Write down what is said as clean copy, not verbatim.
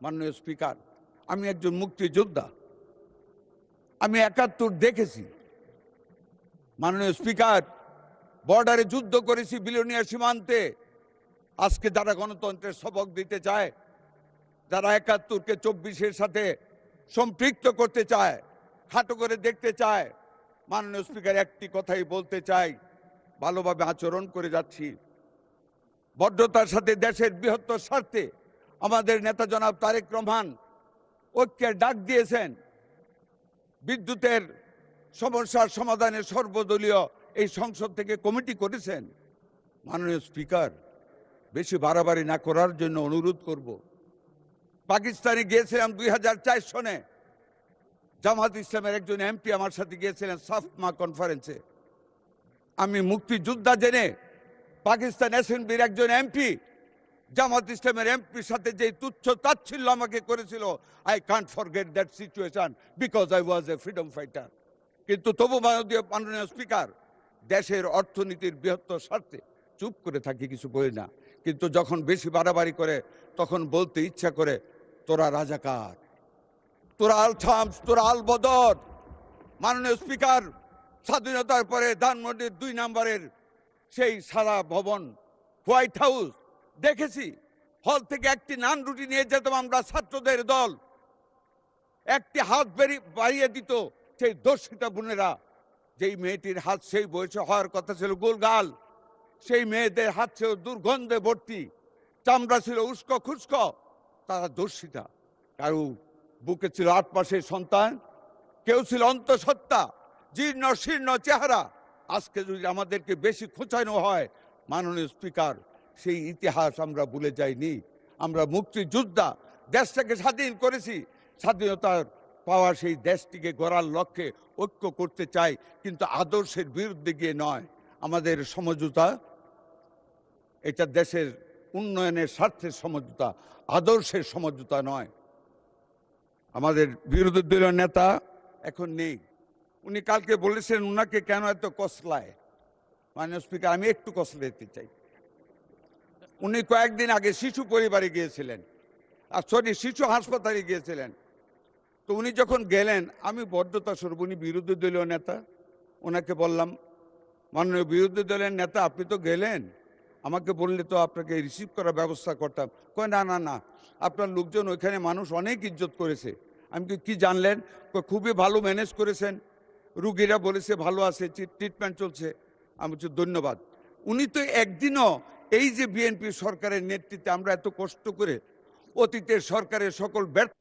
মাননীয় স্পিকার, আমি একজন মুক্তিযোদ্ধা, আমি ৭১ দেখেছি। মাননীয় স্পিকার, বর্ডারে যুদ্ধ করেছি, বিলোনিয়া সীমান্তে। আজকে যারা গণতন্ত্রের সবক দিতে চায়, যারা ৭১কে ২৪-এর সাথে সম্পৃক্ত করতে চায়, খাটো করে দেখতে চায়, মাননীয় স্পিকার একটি কথাই বলতে চাই, ভালোভাবে আচরণ করে যাচ্ছি। ভদ্রতার সাথে দেশের বৃহত্তর স্বার্থে আমাদের নেতা জনাব তারেক রহমান ঐক্যের ডাক দিয়েছেন। বিদ্যুতের সমস্যার সমাধানে সর্বদলীয় এই সংসদ থেকে কমিটি করেছেন। মাননীয় স্পিকার, বেশি বাড়াবাড়ি না করার জন্য অনুরোধ করব। পাকিস্তানে গিয়েছিলাম ২০০৪ সনে, জামাত ইসলামের একজন এমপি আমার সাথে গিয়েছিলেন সাফমা কনফারেন্সে। আমি মুক্তিযোদ্ধা জেনে পাকিস্তান অ্যাসেম্বলির একজন এমপি জামাত ইসলামের এমপির সাথে যে তুচ্ছ তাচ্ছিল্য আমাকে করেছিল, I can't forget that situation because I was A freedom fighter. কিন্তু তবু মাননীয় স্পিকার, দেশের অর্থনীতির বৃহত্তর স্বার্থে চুপ করে থাকি, কিছু বলি না। কিন্তু যখন বেশি বাড়াবাড়ি করে তখন বলতে ইচ্ছা করে, তোরা রাজাকার, তোরা আল থামস, তোরা আল বদর। মাননীয় স্পিকার, স্বাধীনতার পরে ধানমন্ডির ২ নম্বরের সেই সারা ভবন হোয়াইট হাউস দেখেছি। হল থেকে একটি নান রুটি নিয়ে যেতাম আমরা, ছাত্রদের দল, একটি হাত বাড়িয়ে দিত সেই দর্শিতা বোনেরা। যেই মেয়েটির হাত সেই বয়সে হওয়ার কথা ছিল গোলগাল, সেই মেয়েদের হাত ছিল দুর্গন্ধে ভর্তি, চামড়া ছিল উস্কো খুস্কো, তারা দর্শিতা। কারো বুকে ছিল ৮ মাসের সন্তান, কেউ ছিল অন্তঃসত্ত্বা, জীর্ণ শীর্ণ চেহারা। আজকে যদি আমাদেরকে বেশি খোঁচানো হয়, মাননীয় স্পিকার, সেই ইতিহাস আমরা ভুলে যাইনি। আমরা মুক্তিযোদ্ধা, দেশটাকে স্বাধীন করেছি, স্বাধীনতার পাওয়া সেই দেশটিকে গড়ার লক্ষ্যে ঐক্য করতে চাই, কিন্তু আদর্শের বিরুদ্ধে গিয়ে নয়। আমাদের সমঝোতা, এটা দেশের উন্নয়নের স্বার্থের সমঝোতা, আদর্শের সমঝোতা নয়। আমাদের বিরোধী দলীয় নেতা এখন নেই, উনি কালকে বলেছেন উনাকে কেন এত কসলায়। মাননীয় স্পিকার, আমি একটু কসলাইতে চাই। উনি কয়েকদিন আগে শিশু পরিবারে গিয়েছিলেন, শিশু হাসপাতালে গিয়েছিলেন। তো উনি যখন গেলেন, আমি বদ্ধতা স্বরূপ, উনি বিরোধী দলীয় নেতা, ওনাকে বললাম, মাননীয় বিরোধী দলের নেতা, আপনি তো গেলেন, আমাকে বললে তো আপনাকে রিসিভ করার ব্যবস্থা করতাম। কয় না না না, আপনার লোকজন ওইখানে মানুষ অনেক ইজ্জত করেছে। আমি কি জানলেন? খুবই ভালো ম্যানেজ করেছেন, রুগীরা বলেছে ভালো আছে, ট্রিটমেন্ট চলছে। আমি বলছি ধন্যবাদ। উনি তো একদিনও এই যে বিএনপি সরকারের নেতৃত্বে আমরা এত কষ্ট করে অতীতের সরকারের সকল ব্যর্থ